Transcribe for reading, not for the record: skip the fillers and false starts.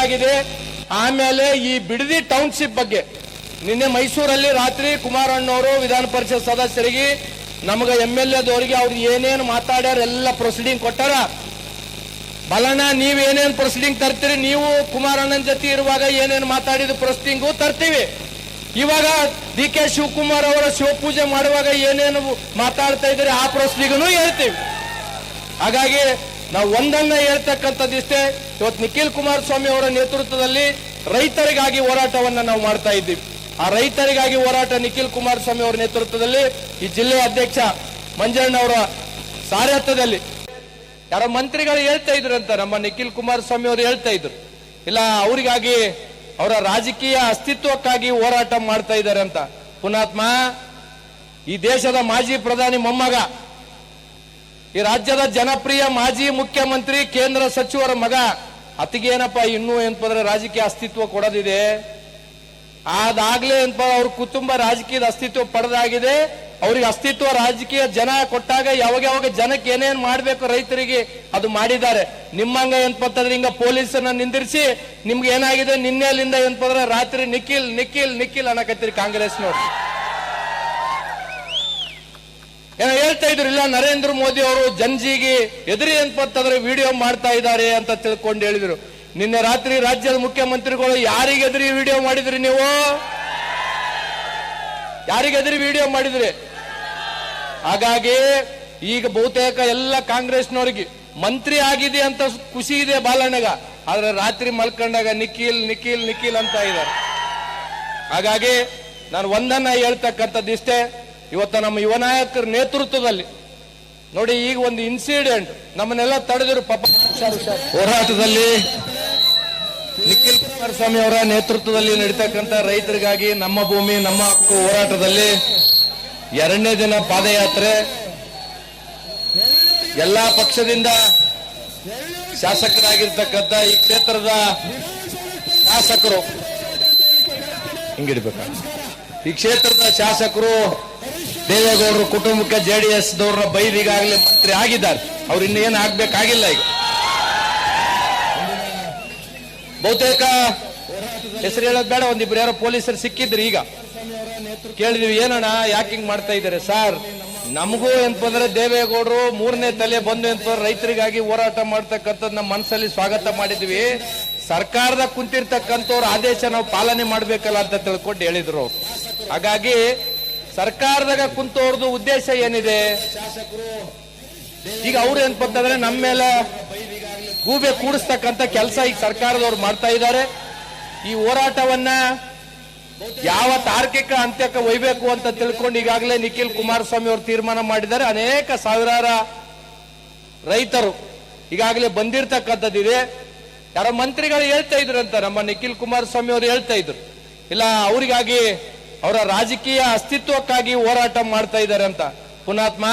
ಇದಾಗಿದೆ. ಆಮೇಲೆ ಈ ಬಿಡದಿ ಟೌನ್ಶಿಪ್ ಬಗ್ಗೆ ನಿನ್ನೆ ಮೈಸೂರಲ್ಲಿ ರಾತ್ರಿ ಕುಮಾರಣ್ಣವರು ವಿಧಾನ ಪರಿಷತ್ ಸದಸ್ಯರಿಗೆ ನಮಗ MLA ದವರಿಗೆ ಅವ್ರು ಏನೇನು ಮಾತಾಡ್ಯಾರ ಎಲ್ಲ ಪ್ರೊಸೀಡಿಂಗ್ ಕೊಟ್ಟಾರ. ಬಲಣ್ಣ ನೀವೇನೇನು ಪ್ರೊಸೀಡಿಂಗ್ ತರ್ತೀರಿ, ನೀವು ಕುಮಾರಣ್ಣನ ಜೊತೆ ಇರುವಾಗ ಏನೇನು ಮಾತಾಡಿದ ಪ್ರೊಸೀಡಿಂಗು ತರ್ತೀವಿ. ಇವಾಗ DK ಶಿವಕುಮಾರ್ ಅವರ ಶಿವಪೂಜೆ ಮಾಡುವಾಗ ಏನೇನು ಮಾತಾಡ್ತಾ ಇದ್ರೆ ಆ ಪ್ರೊಸೀಡಿಂಗ್ನು ಹೇಳ್ತೀವಿ. ಹಾಗಾಗಿ ನಾವು ಒಂದನ್ನ ಹೇಳ್ತಕ್ಕಂಥದ್ದಿಷ್ಟೇ, ಇವತ್ತು ನಿಖಿಲ್ ಕುಮಾರಸ್ವಾಮಿ ಅವರ ನೇತೃತ್ವದಲ್ಲಿ ರೈತರಿಗಾಗಿ ಹೋರಾಟವನ್ನ ನಾವು ಮಾಡ್ತಾ ಇದ್ದೀವಿ. ಆ ರೈತರಿಗಾಗಿ ಹೋರಾಟ ನಿಖಿಲ್ ಕುಮಾರಸ್ವಾಮಿ ಅವರ ನೇತೃತ್ವದಲ್ಲಿ ಈ ಜಿಲ್ಲೆಯ ಅಧ್ಯಕ್ಷ ಮಂಜಣ್ಣ ಅವರ ಸಾರಥ್ಯದಲ್ಲಿ ಯಾರೋ ಮಂತ್ರಿಗಳು ಹೇಳ್ತಾ ಇದ್ರಂತ, ನಮ್ಮ ನಿಖಿಲ್ ಕುಮಾರಸ್ವಾಮಿ ಅವರು ಹೇಳ್ತಾ ಇದ್ರು, ಇಲ್ಲ ಅವರಿಗಾಗಿ ಅವರ ರಾಜಕೀಯ ಅಸ್ತಿತ್ವಕ್ಕಾಗಿ ಹೋರಾಟ ಮಾಡ್ತಾ ಇದ್ದಾರೆ ಅಂತ. ಪುಣಾತ್ಮ, ಈ ದೇಶದ ಮಾಜಿ ಪ್ರಧಾನಿ ಮೊಮ್ಮಗ, ಈ ರಾಜ್ಯದ ಜನಪ್ರಿಯ ಮಾಜಿ ಮುಖ್ಯಮಂತ್ರಿ ಕೇಂದ್ರ ಸಚಿವರ ಮಗ, ಅತಿಗೇನಪ್ಪ ಇನ್ನೂ ಏನಪ್ಪ ರಾಜಕೀಯ ಅಸ್ತಿತ್ವ ಕೊಡೋದಿದೆ. ಅದಾಗ್ಲೇ ಏನಪ್ಪ ಅವ್ರ ಕುಟುಂಬ ರಾಜಕೀಯದ ಅಸ್ತಿತ್ವ ಪಡೆದಾಗಿದೆ. ಅವ್ರಿಗೆ ಅಸ್ತಿತ್ವ ರಾಜಕೀಯ ಜನ ಕೊಟ್ಟಾಗ ಯಾವಾಗ ಜನಕ್ಕೆ ಏನೇನ್ ಮಾಡ್ಬೇಕು ರೈತರಿಗೆ ಅದು ಮಾಡಿದ್ದಾರೆ. ನಿಮ್ಮಂಗ ಏನಪ್ಪಂತಂದ್ರೆ ಹಿಂಗ ಪೊಲೀಸನ್ನ ನಿಂದಿರಿಸಿ ನಿಮ್ಗೆ ಏನಾಗಿದೆ ನಿನ್ನೆಲಿಂದ ಏನಪ್ಪಂದ್ರೆ ರಾತ್ರಿ ನಿಖಿಲ್ ನಿಖಿಲ್ ನಿಖಿಲ್ ಅನ್ನಕತ್ತೀರಿ ಕಾಂಗ್ರೆಸ್ನವ್ರು. ಏನೋ ಹೇಳ್ತಾ ಇದ್ರು, ಇಲ್ಲ ನರೇಂದ್ರ ಮೋದಿ ಅವರು ಜನಜಿಗೆ ಎದುರಿ ಏನಪ್ಪಂತಂದ್ರೆ ವಿಡಿಯೋ ಮಾಡ್ತಾ ಇದ್ದಾರೆ ಅಂತ ತಿಳ್ಕೊಂಡು ಹೇಳಿದ್ರು. ನಿನ್ನೆ ರಾತ್ರಿ ರಾಜ್ಯದ ಮುಖ್ಯಮಂತ್ರಿಗಳು ಯಾರಿಗೆ ಎದುರಿ ವಿಡಿಯೋ ಮಾಡಿದ್ರಿ? ನೀವು ಯಾರಿಗೆ ಎದುರಿ ವಿಡಿಯೋ ಮಾಡಿದ್ರಿ? ಹಾಗಾಗಿ ಈಗ ಬಹುತೇಕ ಎಲ್ಲ ಕಾಂಗ್ರೆಸ್ನವರಿಗೆ ಮಂತ್ರಿ ಆಗಿದೆ ಅಂತ ಖುಷಿ ಇದೆ ಬಾಲಣ್ಣಗ, ಆದ್ರೆ ರಾತ್ರಿ ಮಲ್ಕೊಂಡಾಗ ನಿಖಿಲ್ ನಿಖಿಲ್ ನಿಖಿಲ್ ಅಂತ ಇದ್ದಾರೆ. ಹಾಗಾಗಿ ನಾನು ಒಂದನ್ನ ಹೇಳ್ತಕ್ಕಂಥದ್ದು ಇಷ್ಟೇ, ಇವತ್ತು ನಮ್ಮ ಯುವ ನಾಯಕರ ನೇತೃತ್ವದಲ್ಲಿ ನೋಡಿ, ಈಗ ಒಂದು ಇನ್ಸಿಡೆಂಟ್ ನಮ್ಮನ್ನೆಲ್ಲ ತಡೆದಿರು ಪಾಪ ಹೋರಾಟದಲ್ಲಿ ನಿಖಿಲ್ ಕುಮಾರಸ್ವಾಮಿ ಅವರ ನೇತೃತ್ವದಲ್ಲಿ ನಡೀತಕ್ಕಂಥ ರೈತರಿಗಾಗಿ ನಮ್ಮ ಭೂಮಿ ನಮ್ಮ ಹಕ್ಕು ಹೋರಾಟದಲ್ಲಿ 2ನೇ ದಿನ ಪಾದಯಾತ್ರೆ. ಎಲ್ಲಾ ಪಕ್ಷದಿಂದ ಶಾಸಕರಾಗಿರ್ತಕ್ಕಂಥ ಈ ಕ್ಷೇತ್ರದ ಶಾಸಕರು ಹಿಂಗಿಡ್ಬೇಕ, ಈ ಕ್ಷೇತ್ರದ ಶಾಸಕರು ದೇವೇಗೌಡರು ಕುಟುಂಬಕ್ಕೆ JDS ದವರ ಬೈದಿಗಾಗಲೇ ಮಂತ್ರಿ ಆಗಿದ್ದಾರೆ. ಅವ್ರು ಇನ್ನೇನು ಆಗ್ಬೇಕಾಗಿಲ್ಲ. ಈಗ ಬಹುತೇಕ ಹೆಸರು ಹೇಳೋದು ಬೇಡ, ಒಂದಿಬ್ರು ಯಾರೋ ಪೊಲೀಸರು ಸಿಕ್ಕಿದ್ರು. ಈಗ ಕೇಳಿದ್ವಿ, ಏನಣ್ಣ ಯಾಕೆ ಹಿಂಗ್ ಮಾಡ್ತಾ ಇದ್ದಾರೆ ಸರ್? ನಮಗೂ ಏನಪ್ಪಂದ್ರೆ ದೇವೇಗೌಡರು 3ನೇ ತಲೆ ಬಂದು ಏನಪ್ಪ ರೈತರಿಗಾಗಿ ಹೋರಾಟ ಮಾಡ್ತಕ್ಕಂಥದ್ದು ನಮ್ಮ ಮನಸ್ಸಲ್ಲಿ ಸ್ವಾಗತ ಮಾಡಿದ್ವಿ. ಸರ್ಕಾರದ ಕುಂತಿರ್ತಕ್ಕಂಥವ್ರ ಆದೇಶ ನಾವು ಪಾಲನೆ ಮಾಡ್ಬೇಕಲ್ಲ ಅಂತ ತಿಳ್ಕೊಂಡು ಹೇಳಿದ್ರು. ಹಾಗಾಗಿ ಸರ್ಕಾರದಾಗ ಕುಂತವ್ರದ್ದು ಉದ್ದೇಶ ಏನಿದೆ? ಈಗ ಅವ್ರು ಏನಪ್ಪಂತಂದ್ರೆ ನಮ್ಮ ಮೇಲೆ ಗೂಬೆ ಕೂಡಿಸ್ತಕ್ಕಂಥ ಕೆಲಸ ಈಗ ಸರ್ಕಾರದವ್ರು ಮಾಡ್ತಾ ಇದ್ದಾರೆ. ಈ ಹೋರಾಟವನ್ನ ಯಾವ ತಾರ್ಕಿಕ ಅಂತ್ಯಕ್ಕೆ ಒಯ್ಬೇಕು ಅಂತ ತಿಳ್ಕೊಂಡು ಈಗಾಗಲೇ ನಿಖಿಲ್ ಕುಮಾರಸ್ವಾಮಿ ಅವರು ತೀರ್ಮಾನ ಮಾಡಿದ್ದಾರೆ. ಅನೇಕ ಸಾವಿರಾರು ರೈತರು ಈಗಾಗಲೇ ಬಂದಿರತಕ್ಕಂಥದ್ದಿದೆ. ಯಾರೋ ಮಂತ್ರಿಗಳು ಹೇಳ್ತಾ ಇದ್ರಂತ, ನಮ್ಮ ನಿಖಿಲ್ ಕುಮಾರಸ್ವಾಮಿ ಅವರು ಹೇಳ್ತಾ ಇದ್ರು, ಇಲ್ಲ ಅವರಿಗಾಗಿ ಅವರ ರಾಜಕೀಯ ಅಸ್ತಿತ್ವಕ್ಕಾಗಿ ಹೋರಾಟ ಮಾಡ್ತಾ ಇದ್ದಾರೆ ಅಂತ. ಪುಣಾತ್ಮ,